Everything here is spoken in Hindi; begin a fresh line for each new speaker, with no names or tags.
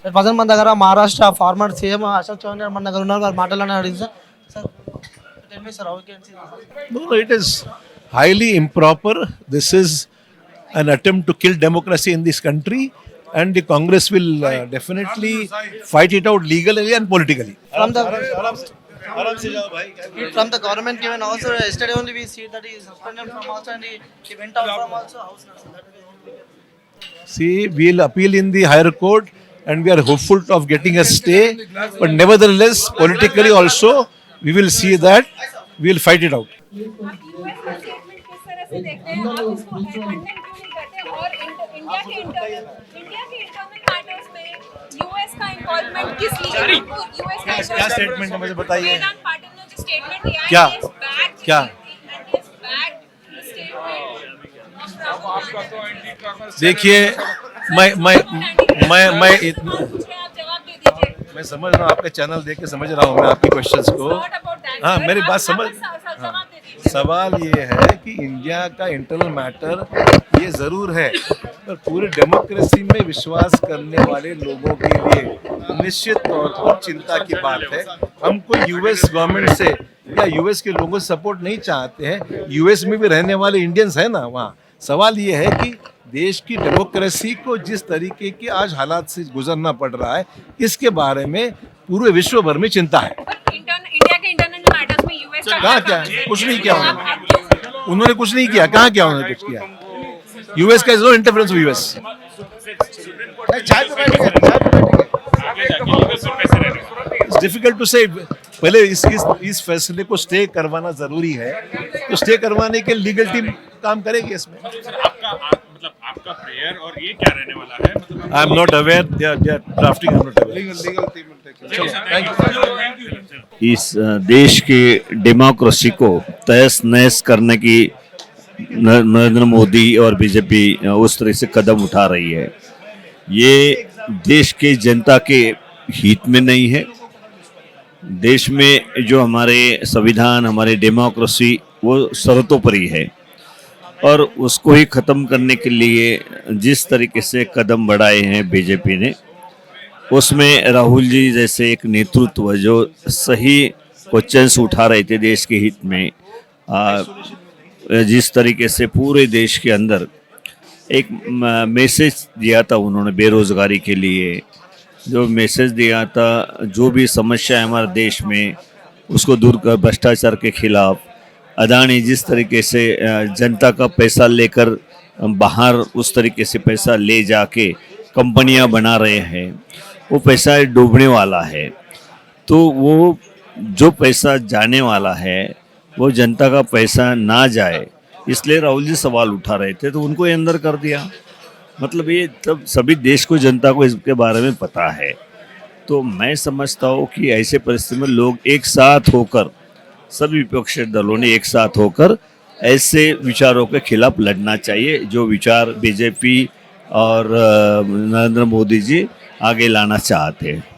ప్రజెంట్ మన దగ్గర మహారాష్ట్ర ఫార్మర్ సీఎం అశోక్ చౌహాన్ గారు మన దగ్గర ఉన్నారు. వారు మాటలను అడిగింది sir. Sir tell me sir how can see
No, no, it is highly improper. This is an attempt to kill democracy in this country, and the Congress will definitely fight it out legally and politically.
from the government given also yesterday only we see that he is suspended from also and he went out from also house.
See, we'll appeal in the higher court, and we are hopeful of getting a stay. But nevertheless, politically also, we will see that we will fight it out.
आप यूएस का स्टेटमेंट किस तरह से देखते हैं? आप इसको खंडन क्यों नहीं करते? और इंडिया के इंटरनल मैटर्स में यूएस का इन्वॉल्वमेंट किस लिए? यूएस का
क्या statement है मुझे बताइए?
वेदांत पाटिल ने जो स्टेटमेंट दिया है,
क्या?
he has backed
क्या?
he has backed the statement of Rahul Gandhi.
देखिए,
आप जवाब दे दीजिए.
मैं समझ रहा हूँ, आपका चैनल देख के समझ रहा हूँ मैं आपकी क्वेश्चंस को.
Not about that,
हाँ,
sir.
मेरी बात
आप
समझ.
जवाब दे दीजिए.
सवाल ये है कि इंडिया का इंटरनल मैटर ये जरूर है, पर पूरे डेमोक्रेसी में विश्वास करने वाले लोगों के लिए निश्चित तौर पर चिंता की बात है. हमको यूएस गवर्नमेंट से या यूएस के लोगों से सपोर्ट नहीं चाहते हैं. यूएस में भी रहने वाले इंडियंस हैं ना वहाँ. सवाल ये है कि देश की डेमोक्रेसी को जिस तरीके के आज हालात से गुजरना पड़ रहा है, इसके बारे में पूरे विश्व भर में चिंता है.
इंडिया के इंटरनल मैटर्स में यूएस का
कहाँ क्या है? कुछ नहीं किया उन्होंने कुछ नहीं किया. कहाँ क्या उन्होंने कुछ किया? यूएस का is no interference with US. It's difficult to say. पहले इस फैसले को स्टे करवाना जरूरी है, तो स्टे करवाने के लीगल टीम काम करेगी इसमें.
आपका प्रेयर और ये क्या रहने वाला है? मतलब
I am not aware. They are drafting. I am not aware. Thank you.
इस देश की डेमोक्रेसी को तहस नहस करने की नरेंद्र मोदी और बीजेपी उस तरह से कदम उठा रही है. ये देश के जनता के हित में नहीं है. देश में जो हमारे संविधान, हमारे डेमोक्रेसी वो सर्वतोपरि है, और उसको ही ख़त्म करने के लिए जिस तरीके से कदम बढ़ाए हैं बीजेपी ने, उसमें राहुल जी जैसे एक नेतृत्व जो सही क्वेश्चंस उठा रहे थे देश के हित में, जिस तरीके से पूरे देश के अंदर एक मैसेज दिया था उन्होंने बेरोज़गारी के लिए, जो मैसेज दिया था जो भी समस्या है हमारे देश में उसको दूर कर, भ्रष्टाचार के खिलाफ, अदानी जिस तरीके से जनता का पैसा लेकर बाहर उस तरीके से पैसा ले जाके कंपनियां बना रहे हैं, वो पैसा डूबने वाला है. तो वो जो पैसा जाने वाला है वो जनता का पैसा ना जाए, इसलिए राहुल जी सवाल उठा रहे थे, तो उनको ये अंदर कर दिया. मतलब ये तब सभी देश को, जनता को इसके बारे में पता है. तो मैं समझता हूँ कि ऐसे परिस्थिति में लोग एक साथ होकर, सभी विपक्षी दलों ने एक साथ होकर ऐसे विचारों के खिलाफ लड़ना चाहिए जो विचार बीजेपी और नरेंद्र मोदी जी आगे लाना चाहते हैं.